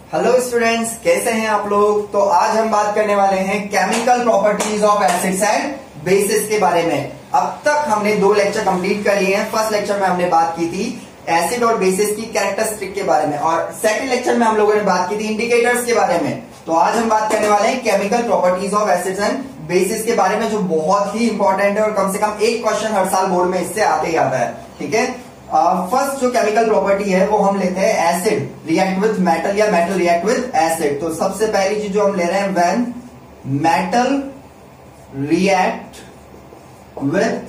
Hello students, कैसे हैं आप लोग। तो आज हम बात करने वाले हैं chemical properties of acids and bases के बारे में। अब तक हमने 2 लेक्चर कंप्लीट कर लिए हैं। फर्स्ट लेक्चर में हमने बात की थी एसिड और बेसिस की कैरेक्टरिस्टिक के बारे में, और सेकंड लेक्चर में हम लोगों ने बात की थी इंडिकेटर्स के बारे में। तो आज हम बात करने वाले हैं chemical properties of acids and bases के बारे में, जो बहुत ही इंपॉर्टेंट है और कम से कम एक क्वेश्चन हर साल बोर्ड में इससे आते ही आता है। ठीक है, फर्स्ट जो केमिकल प्रॉपर्टी है वो हम लेते हैं एसिड रिएक्ट विद मेटल या मेटल रिएक्ट विद एसिड। तो सबसे पहली चीज जो हम ले रहे हैं, when metal react with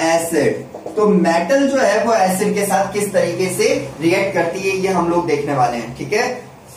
acid. तो मेटल जो है वो एसिड के साथ किस तरीके से रिएक्ट करती है, ये हम लोग देखने वाले हैं। ठीक है,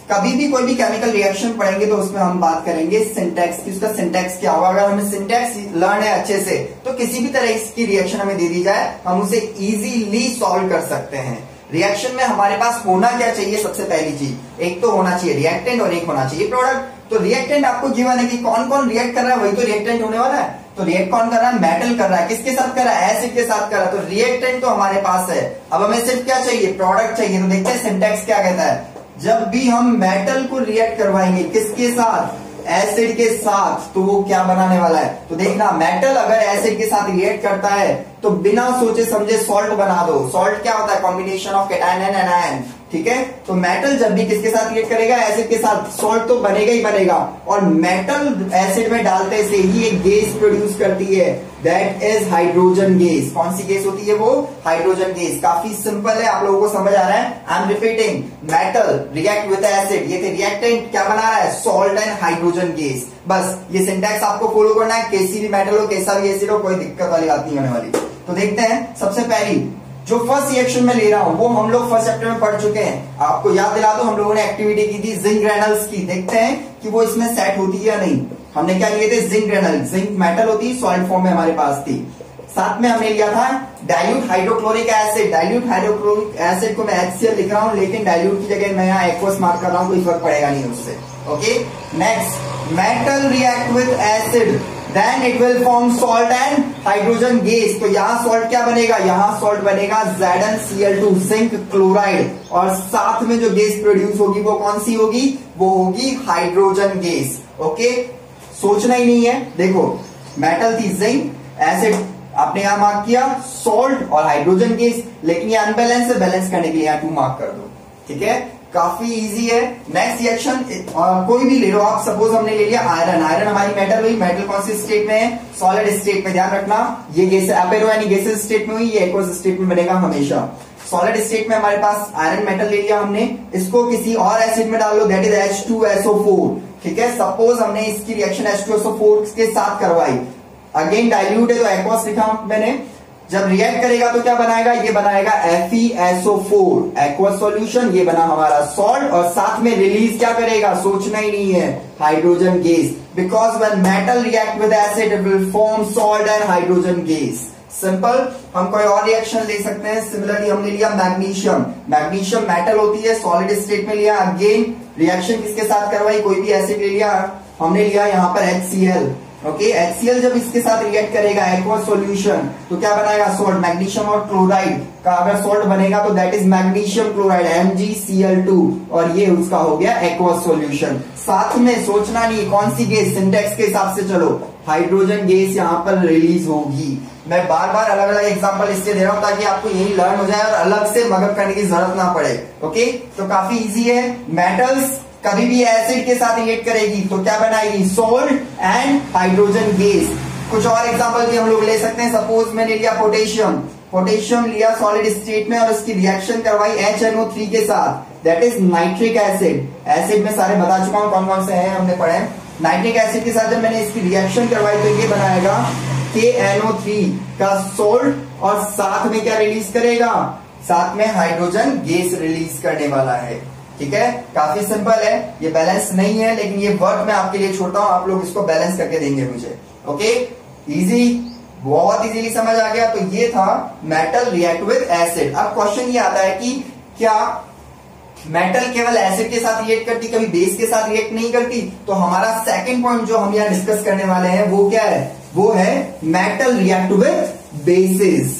कभी भी कोई भी केमिकल रिएक्शन पढ़ेंगे तो उसमें हम बात करेंगे सिंटैक्स की। उसका सिंटैक्स क्या होगा, अगर हमें सिंटैक्स लर्न है अच्छे से तो किसी भी तरह की रिएक्शन हमें दे दी जाए हम उसे इजीली सॉल्व कर सकते हैं। रिएक्शन में हमारे पास होना क्या चाहिए, सबसे पहली चीज, एक तो होना चाहिए रिएक्टेंट और एक होना चाहिए प्रोडक्ट। तो रिएक्टेंट आपको गिवन है कि कौन कौन रिएक्ट कर रहा है, वही तो रिएक्टेंट होने वाला है। तो रिएक्ट कौन कर रहा है, मेटल कर रहा है। किसके साथ कर रहा है, एसिड के साथ कर रहा है। तो रिएक्टेंट तो हमारे पास है, अब हमें सिर्फ क्या चाहिए, प्रोडक्ट चाहिए। तो देखते हैं सिंटैक्स क्या कहता है। जब भी हम मेटल को रिएक्ट करवाएंगे किसके साथ, एसिड के साथ, तो वो क्या बनाने वाला है। तो देखना, मेटल अगर एसिड के साथ रिएक्ट करता है तो बिना सोचे समझे सॉल्ट बना दो। सॉल्ट क्या होता है, combination of cation and anion. ठीक है, तो मेटल जब भी किसके साथ रिएक्ट करेगा, एसिड के साथ, सॉल्ट तो बनेगा ही बनेगा। और मेटल एसिड में डालते से ही एक गैस प्रोड्यूस करती है, दैट इज हाइड्रोजन गैस। कौन सी गैस होती है वो, हाइड्रोजन गैस। काफी सिंपल है, आप लोगों को समझ आ रहा है। I am repeating, metal react with acid, ये रिएक्टेंट क्या बना रहा है, सॉल्ट एंड हाइड्रोजन गैस। बस ये सिंटैक्स आपको फॉलो करना है, कैसी भी मेटल हो, कैसा भी एसिड हो, कोई दिक्कत वाली बात नहीं होने वाली। तो देखते हैं, सबसे पहली जो फर्स्ट रिएक्शन में ले रहा हूं वो हम लोग फर्स्ट चैप्टर में पढ़ चुके हैं। आपको याद दिला दो, हम लोगों ने एक्टिविटी की थी जिंक ग्रेनल्स की। देखते हैं कि वो इसमें सेट होती है या नहीं। हमने क्या लिए थे, जिंक ग्रेनल। जिंक मेटल होती, सॉलिड फॉर्म में हमारे पास थी। साथ में हमने लिया था dilute hydrochloric acid. Dilute hydrochloric acid को मैं HCl लिख रहा हूं, लेकिन डाइल्यूट की जगह मैं यहाँ एक्वस मार्क कर रहा हूं, कोई फर्क पड़ेगा नहीं उससे। Okay, next, metal react with acid, then it will form salt and hydrogen gas. तो यहाँ सॉल्ट क्या बनेगा, यहाँ सॉल्ट बनेगा ZnCl2, जिंक क्लोराइड। और साथ में जो गैस प्रोड्यूस होगी वो कौन सी होगी, वो होगी हाइड्रोजन गैस। ओके, सोचना ही नहीं है। देखो, मेटल थी जिंक, एसिड आपने यहां मार्क किया, सॉल्ट और हाइड्रोजन गैस, लेकिन ये अनबैलेंस है, बैलेंस करने के लिए यहाँ 2 मार्क कर दो। ठीक है, काफी इजी है। नेक्स्ट रिएक्शन कोई भी ले लो आप, सपोज हमने ले लिया आयरन। आयरन हमारी मेटल हुई, मेटल कौन सी स्टेट में है, सॉलिड स्टेट में। ध्यान रखना, ये गैस अपेरो यानी गैसेस स्टेट में हुई, ये एक्वस स्टेट में बनेगा हमेशा। सॉलिड स्टेट में हमारे पास आयरन मेटल ले लिया हमने, इसको किसी और एसिड में डाल लो, दैट इज H2SO4। ठीक है, सपोज हमने इसकी रिएक्शन H2SO4 के साथ करवाई, अगेन डाइल्यूट है तो एक्वस लिखा मैंने। जब रिएक्ट करेगा तो क्या बनाएगा, ये बनाएगा FeSO4 एक्वस सॉल्यूशन, ये बना हमारा सॉल्ट। और साथ में रिलीज क्या करेगा, सोचना ही नहीं है, hydrogen gas. Because when metal react with acid it will form salt and hydrogen gas. Simple. हम कोई और रिएक्शन ले सकते हैं। सिमिलरली हमने लिया मैग्नीशियम। मैग्नीशियम मेटल होती है, सॉलिड स्टेट में लिया, अगेन रिएक्शन किसके साथ करवाई, कोई भी एसिड ले लिया, हमने लिया यहाँ पर HCl। ओके, HCl जब इसके साथ रिएक्ट करेगा एक्वस सॉल्यूशन तो क्या बनाएगा, सॉल्ट। मैग्नीशियम और क्लोराइड का अगर सॉल्ट बनेगा तो that is magnesium chloride, MgCl2, और ये उसका हो गया एक्वस सॉल्यूशन। साथ में सोचना नहीं कौन सी गैस, सिंटैक्स के हिसाब से चलो, हाइड्रोजन गैस यहाँ पर रिलीज होगी। मैं बार बार अलग अलग एग्जांपल इसलिए दे रहा हूं ताकि आपको यही लर्न हो जाए और अलग से मगज करने की जरूरत ना पड़े। ओके, तो काफी इजी है। मेटल्स कभी भी एसिड के साथ रिएक्ट करेगी तो क्या बनाएगी, सॉल्ट एंड हाइड्रोजन गैस। कुछ और एग्जांपल भी हम लोग ले सकते हैं। सपोज मैंने लिया पोटेशियम। पोटेशियम लिया सॉलिड स्टेट में और उसकी रिएक्शन करवाई HNO3 के साथ, that is nitric acid. Acid में सारे बता चुका हूं कौन कौन से हैं, हमने पढ़े। नाइट्रिक एसिड के साथ जब मैंने इसकी रिएक्शन करवाई तो ये बनाएगा KNO3 का सॉल्ट, और साथ में क्या रिलीज करेगा, साथ में हाइड्रोजन गैस रिलीज करने वाला है। ठीक है, काफी सिंपल है। ये बैलेंस नहीं है, लेकिन ये वर्क मैं आपके लिए छोड़ता हूं, आप लोग इसको बैलेंस करके देंगे मुझे। ओके, इजी, बहुत इजीली समझ आ गया। तो ये था मेटल रिएक्ट विद एसिड। अब क्वेश्चन ये आता है कि क्या मेटल केवल एसिड के साथ रिएक्ट करती, कभी बेस के साथ रिएक्ट नहीं करती। तो हमारा सेकंड पॉइंट जो हम यहाँ डिस्कस करने वाले हैं वो क्या है, वो है मेटल रिएक्ट विद बेसिस।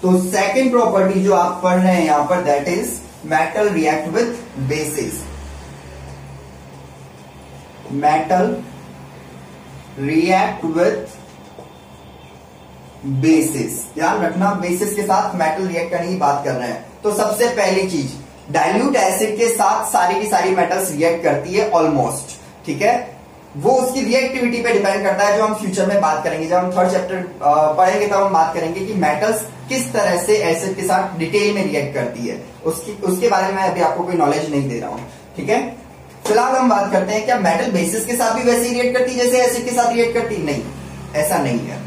तो सेकंड प्रॉपर्टी जो आप पढ़ रहे हैं यहां पर, that is metal react with basis. Metal react with basis. ध्यान रखना, बेसिस के साथ मेटल रिएक्ट करने की बात कर रहे हैं। तो सबसे पहली चीज, डाइल्यूट एसिड के साथ सारी की सारी मेटल्स रिएक्ट करती है ऑलमोस्ट, ठीक है। वो उसकी रिएक्टिविटी पे डिपेंड करता है, जो हम फ्यूचर में बात करेंगे। जब हम थर्ड चैप्टर पढ़ेंगे तब हम बात करेंगे कि मेटल्स किस तरह से एसिड के साथ डिटेल में रिएक्ट करती है। उसके बारे में अभी आपको कोई नॉलेज नहीं दे रहा हूं, ठीक है। फिलहाल हम बात करते हैं, क्या मेटल बेसिस के साथ भी वैसे ही रिएक्ट करती है जैसे एसिड के साथ रिएक्ट करती? नहीं, ऐसा नहीं है।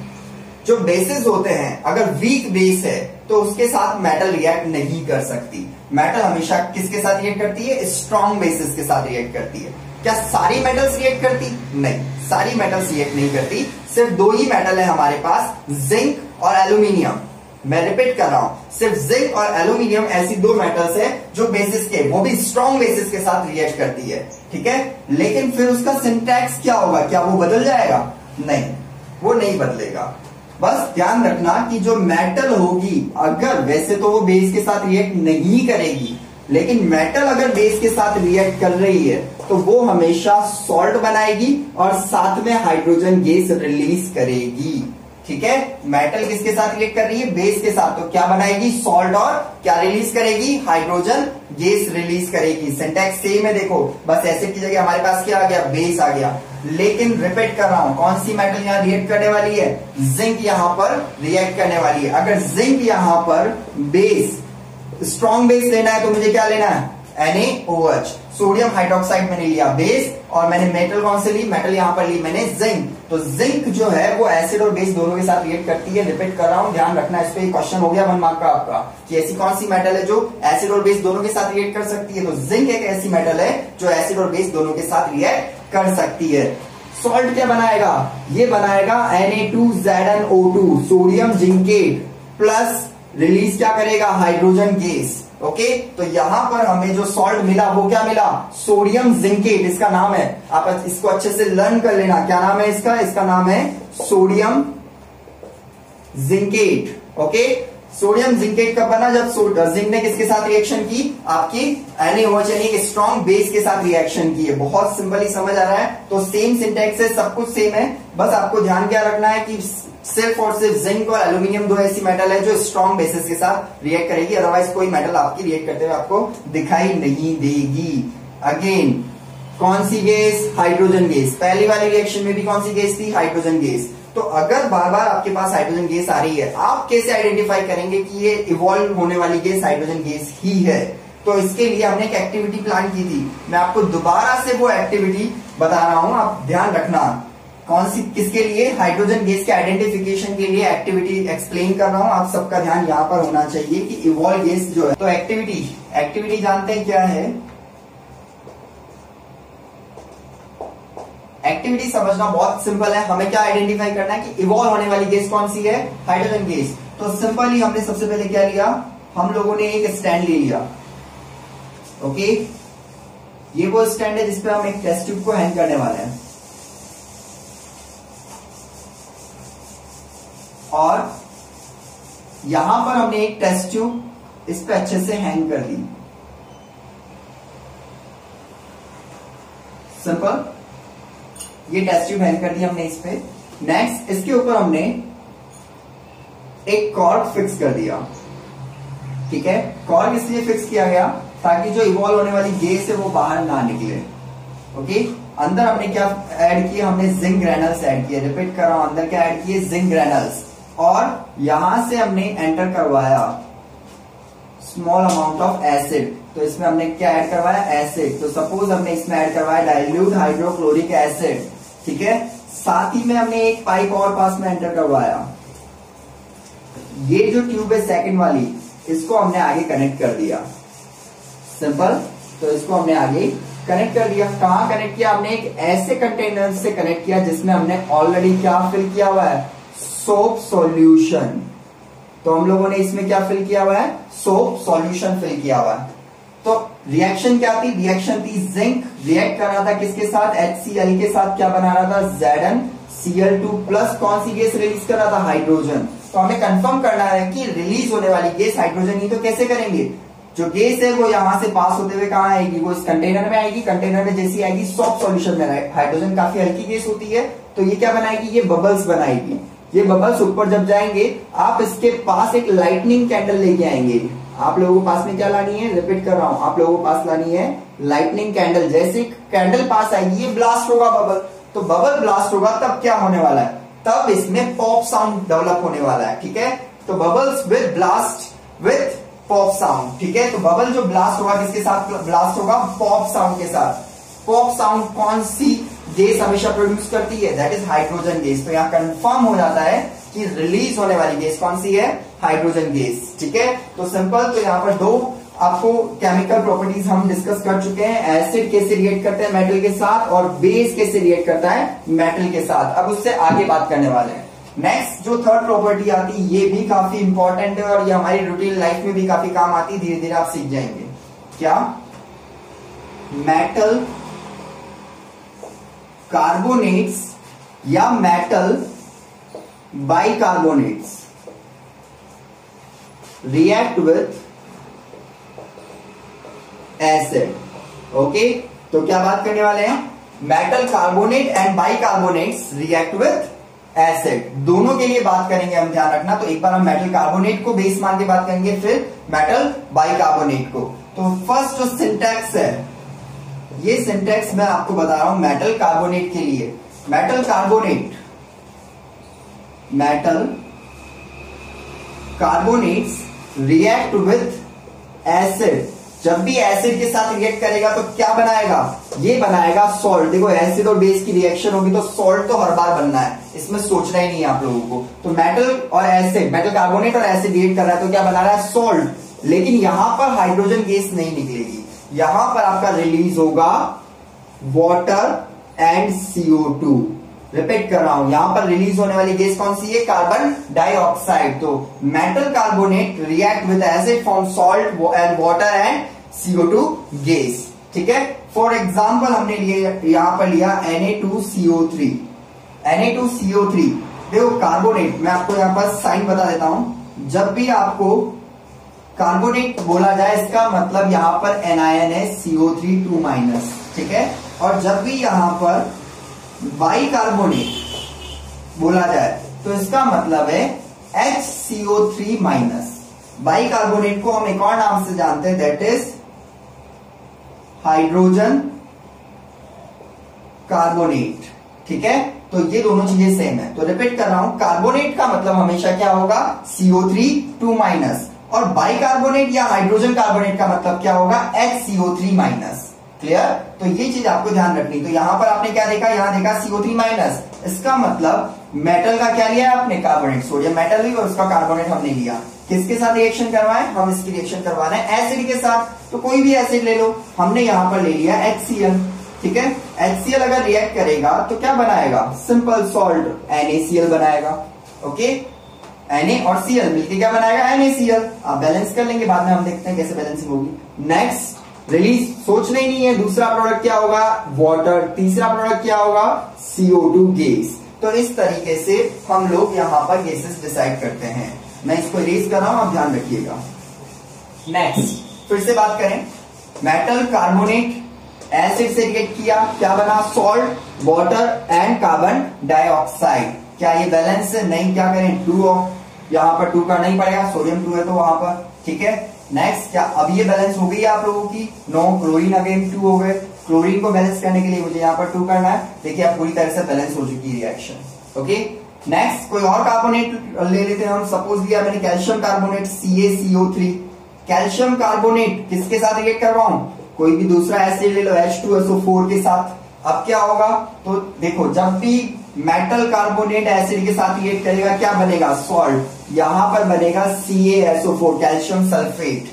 जो बेसिस होते हैं, अगर वीक बेस है तो उसके साथ मेटल रिएक्ट नहीं कर सकती। मेटल हमेशा किसके साथ रिएक्ट करती है? स्ट्रॉन्ग बेसिस के साथ रिएक्ट करती है। क्या सारी मेटल्स रिएक्ट करती? नहीं, सारी मेटल्स रिएक्ट नहीं करती। सिर्फ दो ही मेटल है हमारे पास, जिंक और एल्यूमिनियम। मैं रिपीट कर रहा हूं, सिर्फ जिंक और एल्यूमिनियम ऐसी दो मेटल्स है जो बेसिस के, वो भी स्ट्रॉन्ग बेसिस के साथ रिएक्ट करती है, ठीक है। लेकिन फिर उसका सिंटैक्स क्या होगा? क्या वो बदल जाएगा? नहीं, वो नहीं बदलेगा। बस ध्यान रखना कि जो मेटल होगी, अगर वैसे तो वो बेस के साथ रिएक्ट नहीं करेगी, लेकिन मेटल अगर बेस के साथ रिएक्ट कर रही है तो वो हमेशा सॉल्ट बनाएगी और साथ में हाइड्रोजन गैस रिलीज करेगी, ठीक है। मेटल किसके साथ रिएक्ट कर रही है? बेस के साथ। तो क्या बनाएगी? सॉल्ट। और क्या रिलीज करेगी? हाइड्रोजन गैस रिलीज करेगी। सिंटैक्स सेम है, देखो, बस एसिड की जगह हमारे पास क्या आ गया? बेस आ गया। लेकिन रिपीट कर रहा हूं, कौन सी मेटल यहां रिएक्ट करने वाली है? जिंक यहां पर रिएक्ट करने वाली है। अगर जिंक यहां पर बेस, स्ट्रॉन्ग बेस लेना है तो मुझे क्या लेना है? NaOH। सोडियम हाइड्रोक्साइड मैंने लिया बेस, और मैंने मेटल कौन से ली? मेटल यहां पर ली मैंने जिंक। तो जिंक जो है वो एसिड और बेस दोनों के साथ रिएक्ट करती है। रिपीट कर रहा हूं, ध्यान रखना, इस पे क्वेश्चन हो गया 1 मार्क का आपका, कि ऐसी कौन सी मेटल है जो एसिड और बेस दोनों के साथ रिएक्ट कर सकती है? तो जिंक एक ऐसी मेटल है जो एसिड और बेस दोनों के साथ रिएक्ट कर सकती है। सॉल्ट क्या बनाएगा? ये बनाएगा Na2ZnO2, sodium zincate, plus release क्या करेगा? Hydrogen gas, okay. तो यहां पर हमें जो सॉल्ट मिला वो क्या मिला? सोडियम जिंकेट, इसका नाम है। आप इसको अच्छे से लर्न कर लेना, क्या नाम है इसका? इसका नाम है sodium zincate, okay. Sodium zincate कब बना? जब जिंक ने किसके साथ रिएक्शन की? आपकी NaOH यानी एक स्ट्रॉन्ग बेस के साथ रिएक्शन की है। बहुत सिंपली समझ आ रहा है। तो सेम सिंटैक्स है, सब कुछ सेम है। बस आपको ध्यान क्या रखना है कि सिर्फ और सिर्फ जिंक और एल्यूमिनियम दो ऐसी मेटल है जो स्ट्रॉन्ग बेसिस के साथ रिएक्ट करेगी, अदरवाइज कोई मेटल आपकी रिएक्ट करते हुए आपको दिखाई नहीं देगी। अगेन, कौन सी गैस? Hydrogen gas. पहली वाली रिएक्शन में भी कौन सी गैस थी? Hydrogen gas. तो अगर बार बार आपके पास हाइड्रोजन गैस आ रही है, आप कैसे आइडेंटिफाई करेंगे कि ये इवॉल्व होने वाली गैस हाइड्रोजन गैस ही है? तो इसके लिए हमने एक एक्टिविटी प्लान की थी। मैं आपको दोबारा से वो एक्टिविटी बता रहा हूं, आप ध्यान रखना। कौन सी, किसके लिए? हाइड्रोजन गैस के आइडेंटिफिकेशन के लिए एक्टिविटी एक्सप्लेन कर रहा हूं। आप सबका ध्यान यहां पर होना चाहिए कि इवॉल्व गैस जो है। तो एक्टिविटी जानते हैं क्या है? एक्टिविटी समझना बहुत सिंपल है। हमें क्या आइडेंटिफाई करना है कि इवॉल्व होने वाली गैस कौन सी है? Hydrogen gas. तो सिंपली हमने सबसे पहले क्या लिया? हम लोगों ने एक स्टैंड ले लिया, ओके। ये वो स्टैंड है जिसपे हम एक टेस्ट ट्यूब को हैंग करने वाले हैं, और यहां पर हमने एक टेस्ट ट्यूब इस पे अच्छे से हैंग कर दी। सिंपल, ये टेस्ट ट्यूब हैंग कर दी हमने इस पे। नेक्स्ट, इसके ऊपर हमने एक कॉर्क फिक्स कर दिया, ठीक है। कॉर्क इसलिए फिक्स किया गया ताकि जो इवॉल्व होने वाली गैस है वो बाहर ना निकले, ओके। अंदर हमने क्या ऐड किया? हमने जिंक ग्रैनल्स ऐड किए। रिपीट कर रहा हूं, अंदर क्या ऐड किए? जिंक ग्रैनल्स। और यहां से हमने एंटर करवाया स्मॉल अमाउंट ऑफ एसिड। तो इसमें हमने क्या ऐड करवाया? एसिड। तो सपोज हमने इसमें ऐड करवाया डाइल्यूट हाइड्रोक्लोरिक एसिड, ठीक है। साथ ही में हमने एक पाइप और पास में एंटर करवाया। ये जो ट्यूब है सेकंड वाली, इसको हमने आगे कनेक्ट कर दिया। सिंपल, तो इसको हमने आगे कनेक्ट कर दिया। कहां कनेक्ट किया? हमने एक ऐसे कंटेनर से कनेक्ट किया जिसमें हमने ऑलरेडी क्या फिल किया हुआ है? Soap solution. तो हम लोगों ने इसमें क्या फिल किया हुआ है? सोप सॉल्यूशन फिल किया हुआ है। तो रिएक्शन क्या थी? रिएक्शन थी जिंक रिएक्ट कर रहा था किसके साथ? HCl के साथ। क्या बना रहा था? ZnCl2 प्लस कौन सी गैस रिलीज कर रहा था? हाइड्रोजन। तो हमें कंफर्म करना है कि रिलीज होने वाली गैस हाइड्रोजन ही, तो कैसे करेंगे? जो गैस है वो यहां से पास होते हुए कहां आएगी, वो इस कंटेनर में आएगी, कंटेनर में जैसी आएगी सॉफ्ट सॉल्यूशन में, हाइड्रोजन काफी हल्की गैस होती है, तो ये क्या बनाएगी, ये बबल्स बनाएगी। ये बबल्स ऊपर जब जाएंगे, आप इसके पास एक लाइटनिंग कैंडल लेके आएंगे। आप लोगों के पास में क्या लानी है, रिपीट कर रहा हूं, आप लोगों के पास लानी है लाइटनिंग कैंडल। जैसे कैंडल पास आएगी, ये ब्लास्ट होगा बबल, तो बबल ब्लास्ट होगा तब क्या होने वाला है, तब इसमें पॉप साउंड डेवलप होने वाला है। ठीक है, तो bubbles with blast with pop sound. ठीक है, तो बबल जो ब्लास्ट होगा किसके साथ ब्लास्ट होगा, पॉप साउंड के साथ। पॉप साउंड कौन सी गैस हमेशा प्रोड्यूस करती है, दैट इज हाइड्रोजन गैस। तो यहां कंफर्म हो जाता है कि रिलीज होने वाली गैस कौन सी है, हाइड्रोजन गैस। ठीक है, तो सिंपल, तो यहां पर दो आपको केमिकल प्रॉपर्टीज हम डिस्कस कर चुके हैं। एसिड कैसे रिएक्ट करते हैं मेटल के साथ, और बेस कैसे रिएक्ट करता है मेटल के साथ। अब उससे आगे बात करने वाले हैं। नेक्स्ट जो थर्ड प्रॉपर्टी आती है, ये भी काफी इंपॉर्टेंट है और ये हमारी रूटीन लाइफ में भी काफी काम आती है, धीरे धीरे आप सीख जाएंगे। क्या, मेटल कार्बोनेट्स या metal bicarbonates react with acid. Okay, तो क्या बात करने वाले हैं, metal carbonate and bicarbonates react with acid, दोनों के लिए बात करेंगे हम, ध्यान रखना। तो एक बार हम मेटल कार्बोनेट को बेस मान के बात करेंगे, फिर मेटल बाइकार्बोनेट को। तो फर्स्ट जो सिंटैक्स है, ये सिंटैक्स मैं आपको बता रहा हूं मेटल कार्बोनेट के लिए। Metal carbonate, metal carbonates react with acid. जब भी एसिड के साथ रिएक्ट करेगा तो क्या बनाएगा, ये बनाएगा सॉल्ट। देखो, एसिड और बेस की रिएक्शन होगी तो सॉल्ट तो हर बार बनना है, इसमें सोचना ही नहीं है आप लोगों को। तो मेटल और एसिड, मेटल कार्बोनेट और एसिड रिएक्ट कर रहा है तो क्या बना रहा है, सॉल्ट। लेकिन यहां पर हाइड्रोजन गैस नहीं निकलेगी, यहां पर आपका रिलीज होगा वाटर एंड CO2। रिपीट कर रहा हूं, यहां पर रिलीज होने वाली गैस कौन सी है, कार्बन डाइऑक्साइड। तो metal carbonate react with acid form salt and water and CO2 gas. ठीक है, फॉर एग्जांपल हमने यहां पर लिया Na2CO3। Na2CO3, देखो कार्बोनेट, मैं आपको यहां पर साइन बता देता हूं। जब भी आपको कार्बोनेट बोला जाए, इसका मतलब यहां पर एनायन है CO3 ठीक है, और जब भी यहां पर बाइकार्बोनेट बोला जाए तो इसका मतलब है HCO3। बाइकार्बोनेट को हम एक और नाम से जानते हैं, दैट इज हाइड्रोजन कार्बोनेट। ठीक है, तो ये दोनों चीजें सेम है। तो रिपीट कर रहा हूं, कार्बोनेट का मतलब हमेशा क्या होगा, CO3 और बाइकार्बोनेट या हाइड्रोजन कार्बोनेट का मतलब क्या होगा, HCO3। क्लियर, तो ये चीज आपको ध्यान रखनी। तो यहां पर आपने क्या देखा, यहां देखा CO3, इसका मतलब मेटल का क्या लिया आपने, कार्बोनेट। सोडियम मेटल ही और उसका कार्बोनेट हमने लिया। किसके साथ रिएक्शन करवाए, हम इसकी रिएक्शन करवाना है एसिड के साथ। तो कोई भी एसिड ले लो, हमने यहां पर ले लिया HCl। ठीक है, HCl अगर रिएक्ट करेगा तो क्या बनाएगा, सिंपल सॉल्ट NaCl बनाएगा। ओके, Na और Cl मिलकर क्या बनाएगा, NaCl। आप बैलेंस कर लेंगे, बाद में हम देखते हैं कैसे बैलेंसिंग होगी। नेक्स्ट रिलीज, सोचना ही नहीं है, दूसरा प्रोडक्ट क्या होगा, वाटर। तीसरा प्रोडक्ट क्या होगा, CO2 गैस। तो इस तरीके से हम लोग यहां पर गैसेस डिसाइड करते हैं। मैं इसको इरेज कर रहा हूं, आप ध्यान रखिएगा। नेक्स्ट फिर से बात करें, मेटल कार्बोनेट एसिड से रिएक्ट किया, क्या बना, salt, water and carbon dioxide. क्या ये बैलेंस है, नहीं, क्या करें, 2 यहां पर 2 करना ही पड़ेगा, सोडियम 2 है तो वहां पर। ठीक है, नेक्स्ट क्या, अब ये बैलेंस हो गई है आप लोगों की, नो, क्लोरीन अगेन 2 हो गए। क्लोरीन को बैलेंस करने के लिए मुझे यहाँ पर 2 करना है। देखिए अब पूरी तरह से बैलेंस हो चुकी है रिएक्शन। ओके, नेक्स्ट कोई और कार्बोनेट ले लेते हैं हम। सपोज लिया मैंने calcium carbonate CaCO3। Calcium carbonate किसके साथ रिएक्ट कर रहा हूं, कोई भी दूसरा एसिड ले लो, H2SO4 के साथ। अब क्या होगा, तो देखो जब भी मेटल कार्बोनेट एसिड के साथ रिएक्ट करेगा क्या बनेगा, सॉल्ट। यहां पर बनेगा CaSO4, कैल्शियम सल्फेट।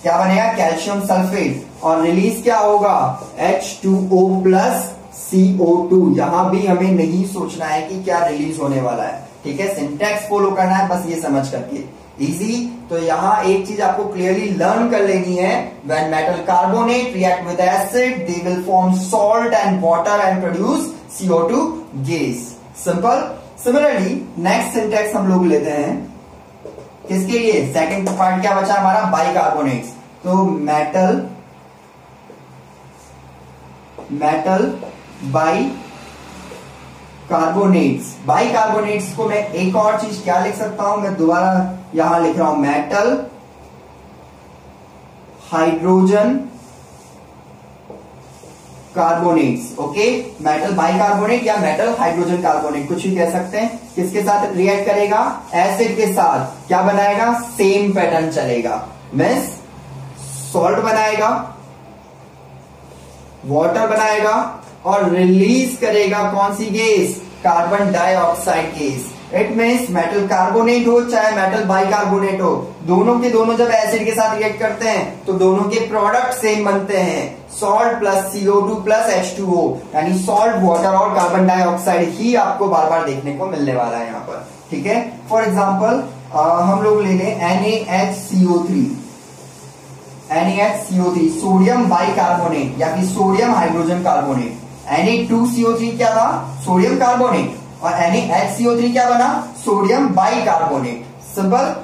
क्या बनेगा, कैल्शियम सल्फेट। और रिलीज क्या होगा, H2O प्लस CO2। यहां भी हमें नहीं सोचना है कि क्या रिलीज होने वाला है। ठीक है, सिंटैक्स फॉलो करना है बस, ये समझ करके, इजी। तो यहां एक चीज आपको क्लियरली लर्न कर लेनी है, when metal carbonate react with acid they will form salt and water and produce CO2 gas. Simple. Similarly next syntax हम लोग लेते हैं किसके लिए, सेकंड पार्ट क्या बचा हमारा, बाइकार्बोनेट्स। तो metal by carbonates. By carbonates को मैं एक और चीज क्या लिख सकता हूं, मैं दोबारा यहां लिख रहा हूं metal hydrogen carbonates. Okay, metal bicarbonate या मेटल हाइड्रोजन कार्बोनेट कुछ भी कह सकते हैं। किसके साथ रिएक्ट करेगा, एसिड के साथ। क्या बनाएगा, सेम पैटर्न चलेगा, मींस सॉल्ट बनाएगा, वाटर बनाएगा और रिलीज करेगा कौन सी gas, carbon dioxide gas. It means metal carbonate हो चाहे मेटल बाइकार्बोनेट हो, दोनों के दोनों जब एसिड के साथ रिएक्ट करते हैं तो दोनों के प्रोडक्ट सेम बनते हैं, salt plus CO2 plus H2O, यानी सॉल्ट, वाटर और कार्बन डाइऑक्साइड ही आपको बार बार देखने को मिलने वाला है यहाँ पर। ठीक है, फॉर एग्जाम्पल हम लोग ले लें NaHCO3, सोडियम बाइकार्बोनेट या फिर सोडियम हाइड्रोजन कार्बोनेट। Na2CO3 क्या था, सोडियम कार्बोनेट, और NaHCO3 क्या बना, सोडियम बाइकार्बोनेट। सिंपल।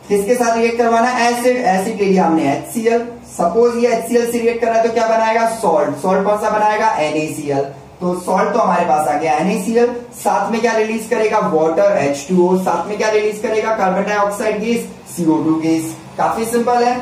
किसके साथ रिएक्ट करवाना, एसिड ले लिया हमने HCl। सपोज ये HCl से रिएक्ट कर रहा है तो क्या बनाएगा, सॉल्ट। सॉल्ट कौन सा बनाएगा, NaCl। तो सॉल्ट तो हमारे पास आ गया NaCl, साथ में क्या रिलीज करेगा, वाटर H2O, साथ में क्या रिलीज करेगा, carbon dioxide gas, CO2 gas. काफी सिंपल है,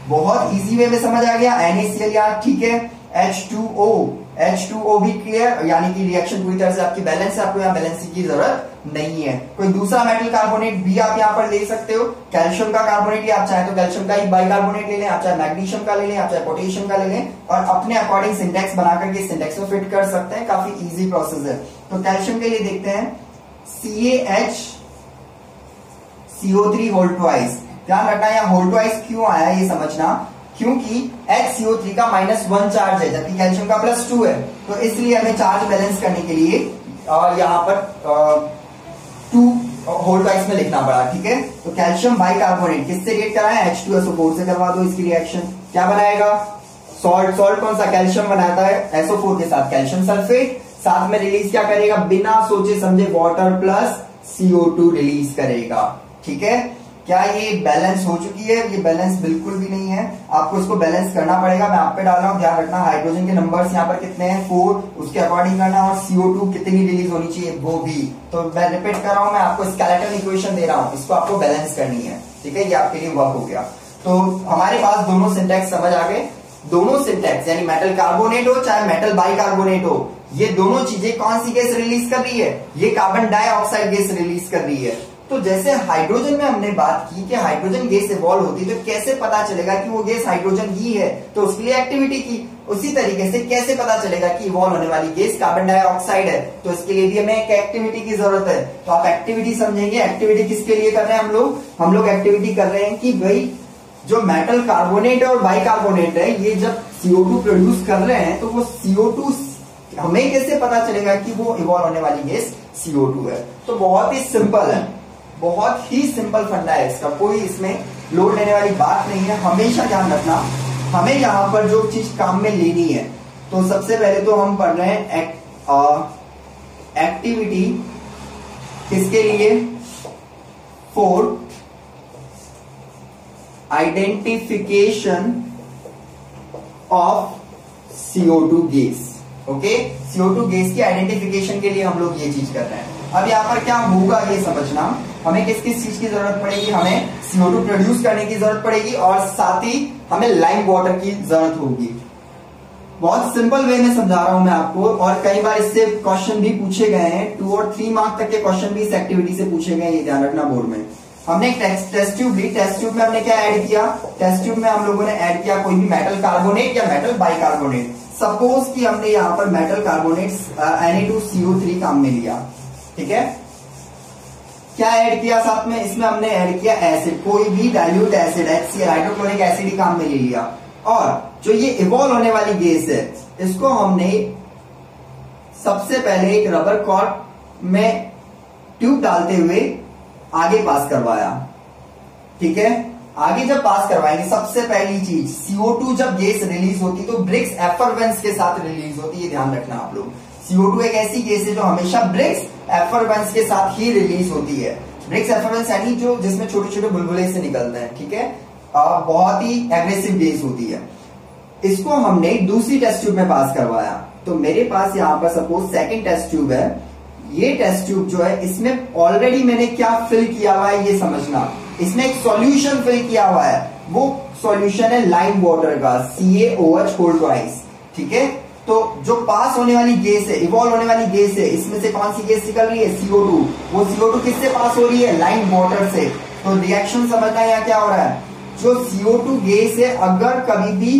बहुत इजी वे में समझ आ गया। NaCl यार, ठीक है, H2O भी क्लियर, यानी कि रिएक्शन पूरी तरह से आपकी बैलेंस है, आपको यहाँ बैलेंसिंग की जरूरत नहीं है। कोई दूसरा मेटल कार्बोनेट भी आप यहाँ पर ले सकते हो, कैल्शियम का कार्बोनेट, आप चाहे तो कैल्शियम का ही बाइकार्बोनेट ले लें, आप चाहे मैग्नीशियम का ले लें, आप चाहे पोटेशियम का ले लें, और अपने अकॉर्डिंग सिंटेक्स बना करके सिंटेक्स में फिट कर सकते हैं। काफी इजी प्रोसेस है। तो कैल्शियम के लिए देखते हैं CaHCO3 होल ट्वाइस। ध्यान रखना यहाँ होल ट्वाइस क्यों आया ये समझना, क्योंकि HCO3 का -1 चार्ज है जबकि कैल्शियम का +2 है, तो इसलिए हमें चार्ज बैलेंस करने के लिए यहाँ पर 2 होल ट्वाइस में लिखना पड़ा। ठीक है, तो कैल्शियम बाइकार्बोनेट किससे रिएक्ट करा है, H2SO4 से करवा दो इसकी रिएक्शन। क्या बनाएगा, सॉल्ट। सॉल्ट कौन सा, कैल्शियम बनाता है, SO4 के साथ कैल्शियम सल्फेट, साथ में रिलीज क्या करेगा, बिना सोचे समझे वाटर प्लस CO2 रिलीज करेगा। ठीक है, क्या ये बैलेंस हो चुकी है, ये बैलेंस बिल्कुल भी नहीं है, आपको इसको बैलेंस करना पड़ेगा। मैं आप पे डाल रहा हूं, ध्यान रखना हाइड्रोजन के नंबर्स यहाँ पर कितने हैं, 4, उसके अकॉर्डिंग करना, और CO2 कितनी रिलीज होनी चाहिए वो भी। तो मैं रिपीट कर रहा हूं, मैं आपको स्केलेटन इक्वेशन दे रहा हूं, इसको आपको बैलेंस करनी है। ठीक है, ये आपके लिए वर्क हो गया। तो हमारे पास दोनों सिंटेक्स समझ आ गए। दोनों सिंटेक्स यानी मेटल कार्बोनेट हो चाहे मेटल बाइकार्बोनेट हो, ये दोनों चीजें कौन सी गैस रिलीज कर रही है, ये कार्बन डाइऑक्साइड गैस रिलीज कर रही है। तो जैसे हाइड्रोजन में हमने बात की कि हाइड्रोजन गैस इवॉल्व होती है, तो कैसे पता चलेगा कि वो गैस हाइड्रोजन ही है, तो उसके लिए एक्टिविटी की। उसी तरीके से कैसे पता चलेगा कि इवॉल्व होने वाली गैस कार्बन डाइऑक्साइड है, तो इसके लिए भी हमें एक एक्टिविटी की जरूरत है। तो आप एक्टिविटी समझेंगे, एक्टिविटी किसके लिए कर रहे हैं हम लोग एक्टिविटी कर रहे हैं कि भाई जो मेटल कार्बोनेट और बाइकार्बोनेट है, ये जब CO2 प्रोड्यूस कर रहे हैं तो वो CO2 हमें कैसे पता चलेगा कि वो इवॉल्व होने वाली गैस CO2 है। तो बहुत ही सिंपल है, बहुत ही सिंपल फंडा है इसका, कोई इसमें लोड लेने वाली बात नहीं है। हमेशा ध्यान रखना, हमें यहां पर जो चीज काम में लेनी है, तो सबसे पहले तो हम पढ़ रहे हैं एक्टिविटी किसके लिए, for identification of CO2 gas. Okay, CO2 gas की आइडेंटिफिकेशन के लिए हम लोग ये चीज कर रहे हैं। अब यहाँ पर क्या होगा ये समझना, हमें किस किस चीज की जरूरत पड़ेगी, हमें CO2 प्रोड्यूस करने की जरूरत पड़ेगी और साथ ही हमें लाइम वाटर की जरूरत होगी। बहुत सिंपल वे में समझा रहा हूं मैं आपको, और कई बार इससे क्वेश्चन भी पूछे गए हैं, 2 और 3 मार्क तक के क्वेश्चन भी इस एक्टिविटी से पूछे गए, ये ध्यान रखना बोर्ड में। हमने एक टेस्ट ट्यूब ली, टेस्ट ट्यूब में हमने क्या ऐड किया, टेस्ट ट्यूब में हम लोगों ने ऐड किया कोई भी मेटल कार्बोनेट या मेटल बाइकार्बोनेट। सपोज कि हमने यहाँ पर मेटल कार्बोनेट Na2CO3 काम में लिया। ठीक है, क्या ऐड किया साथ में, इसमें हमने ऐड किया एसिड, कोई भी dilute acid, HCl hydrochloric acid ही काम में ले लिया। और जो ये इवॉल्व होने वाली गैस है, इसको हमने सबसे पहले एक रबर कॉर्क में ट्यूब डालते हुए आगे पास करवाया। ठीक है, आगे जब पास करवाएंगे, सबसे पहली चीज CO2 जब गैस रिलीज होती तो ब्रिक्स एफरवेंस के साथ रिलीज होती है, ध्यान रखना आप लोग। CO2 एक ऐसी गैस है जो हमेशा ब्रिक्स एफरवेंस के साथ ही रिलीज होती है। ब्रिक्स एफरवेंस यानी जो जिसमें छोटे छोटे बुलबुले से निकलते हैं। ठीक है, बहुत ही एग्रेसिव गैस होती है। इसको हमने दूसरी टेस्ट ट्यूब में पास करवाया, तो मेरे पास यहाँ पर सपोज सेकंड टेस्ट ट्यूब है। ये टेस्ट ट्यूब जो है इसमें ऑलरेडी मैंने क्या फिल किया हुआ है ये समझना। इसमें एक सॉल्यूशन फिल किया हुआ है, वो सॉल्यूशन है लाइम वाटर का CaOH होल ट्वाइस। ठीक है, तो जो पास होने वाली गैस है, इवॉल्व होने वाली गैस है, इसमें से कौन सी गैस निकल रही है? CO2। वो CO2 किससे पास हो रही है? लाइम वाटर से। तो रिएक्शन समझना यहाँ क्या हो रहा है, जो CO2 गैस है अगर कभी भी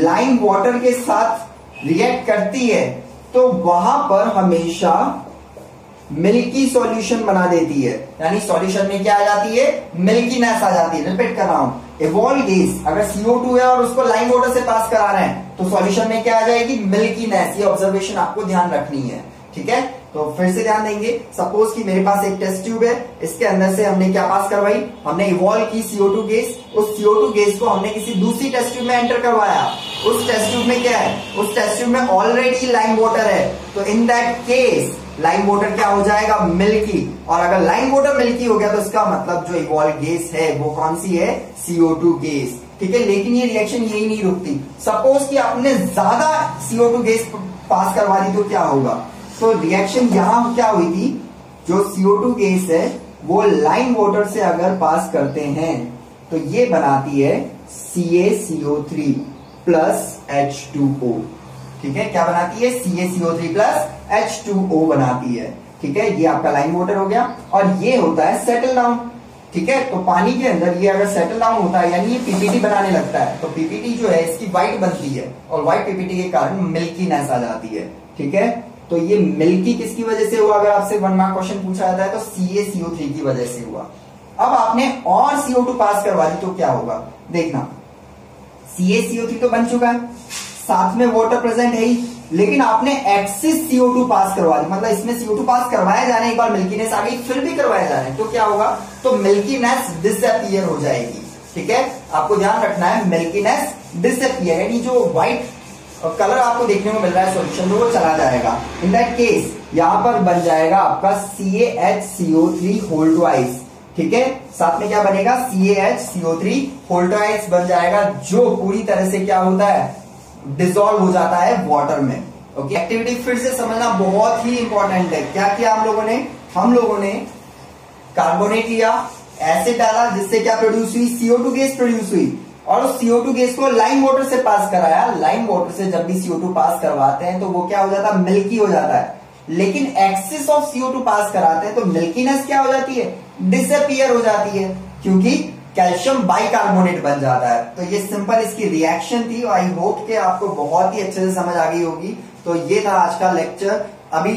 लाइम वाटर के साथ रिएक्ट करती है तो वहां पर हमेशा मिल्की सॉल्यूशन बना देती है, यानी सॉल्यूशन में क्या आ जाती है? मिल्कीनेस आ जाती है। रिपीट कर रहा हूं, इवॉल्व गैस अगर CO2 है और उसको लाइम वाटर से पास करा रहे हैं तो सॉल्यूशन में क्या आ जाएगी? मिल्कीनेस। ये ऑब्जर्वेशन आपको ध्यान रखनी है। ठीक है, तो फिर से ध्यान देंगे। सपोज कि मेरे पास एक टेस्ट ट्यूब है, इसके अंदर से हमने क्या पास करवाई? हमने इवॉल्व की CO2 गैस। उस CO2 गैस को हमने किसी दूसरी टेस्ट ट्यूब में एंटर करवाया। उस टेस्ट ट्यूब में क्या है? उस टेस्ट ट्यूब में ऑलरेडी लाइम वाटर है, तो in that case lime water क्या हो जाएगा? मिल्की। और अगर लाइम वाटर मिल्की हो गया तो इसका मतलब जो इवॉल्व गैस है वो कौन सी है? CO2 gas. ठीक है, लेकिन ये रिएक्शन यही नहीं रुकती। सपोज कि आपने ज्यादा CO2 गैस पास करवा दी तो क्या होगा? तो रिएक्शन यहां क्या हुई थी, जो CO2 गैस है वो लाइम वाटर से अगर पास करते हैं तो ये बनाती है CaCO3 प्लस H2O। ठीक है, क्या बनाती है? CaCO3 प्लस H2O बनाती है। ठीक है, ये आपका लाइम वाटर हो गया और ये होता है सेटल डाउन। ठीक है, तो पानी के अंदर ये अगर सेटल डाउन होता है यानी ये PPT बनाने लगता है, तो PPT जो है इसकी व्हाइट बनती है और व्हाइट PPT के कारण मिल्कीनेस आ जाती है। ठीक है, तो ये मिल्की किसकी वजह से हुआ? अगर आपसे 1 मार्क क्वेश्चन पूछा जाता है तो CaCO3 की वजह से हुआ। अब आपने और CO2 पास करवा दी तो क्या होगा? देखना, CaCO3 तो बन चुका है, साथ में वाटर प्रेजेंट है ही, लेकिन आपने एक्सिस CO2 पास करवा दी, मतलब इसमें CO2 पास करवाया जा रहा है, एक बार मिल्कीनेस आ गई, फिर भी करवाया जा रहा है तो क्या होगा? तो मिल्कीनेस डिसअपीयर हो जाएगी। ठीक है, आपको ध्यान रखना है, मिल्कीनेस डिसअपीयर यानी जो व्हाइट कलर आपको देखने को मिल रहा है सॉल्यूशन में वो चला जाएगा। इन दैट केस यहां पर बन जाएगा आपका CaHCO3 होल ट्वाइस। ठीक है, साथ में क्या बनेगा? CaHCO3 होल ट्वाइस बन जाएगा, जो पूरी तरह से क्या होता है? डिसॉल्व हो जाता है वाटर में। ओके, एक्टिविटी फिर से समझना बहुत ही इंपॉर्टेंट है। क्या किया हम लोगों ने कार्बोनेट लिया, एसिड डाला, जिससे क्या प्रोड्यूस हुई? CO2 गैस प्रोड्यूस हुई और उस CO2 गैस को लाइम वाटर से पास कराया। लाइम वाटर से जब भी CO2 पास करवाते हैं तो वो क्या हो जाता है? मिल्की हो जाता है। लेकिन एक्सिस ऑफ CO2 पास कराते हैं तो मिल्कीनेस क्या हो जाती है? डिसअपीयर हो जाती है, क्योंकि कैल्शियम बाइकार्बोनेट बन जाता है। तो ये सिंपल इसकी रिएक्शन थी। आई होप कि आपको बहुत ही अच्छे से समझ आ गई होगी। तो ये था आज का लेक्चर। अभी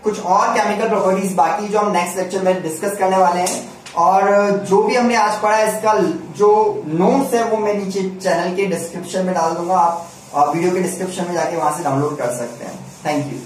कुछ और केमिकल प्रॉपर्टीज बाकी जो हम नेक्स्ट लेक्चर में डिस्कस करने वाले हैं, और जो भी हमने आज पढ़ा है इसका जो नोट्स है वो मैं नीचे चैनल के डिस्क्रिप्शन में डाल दूंगा। आप वीडियो के डिस्क्रिप्शन में जाके वहां से डाउनलोड कर सकते हैं। Thank you.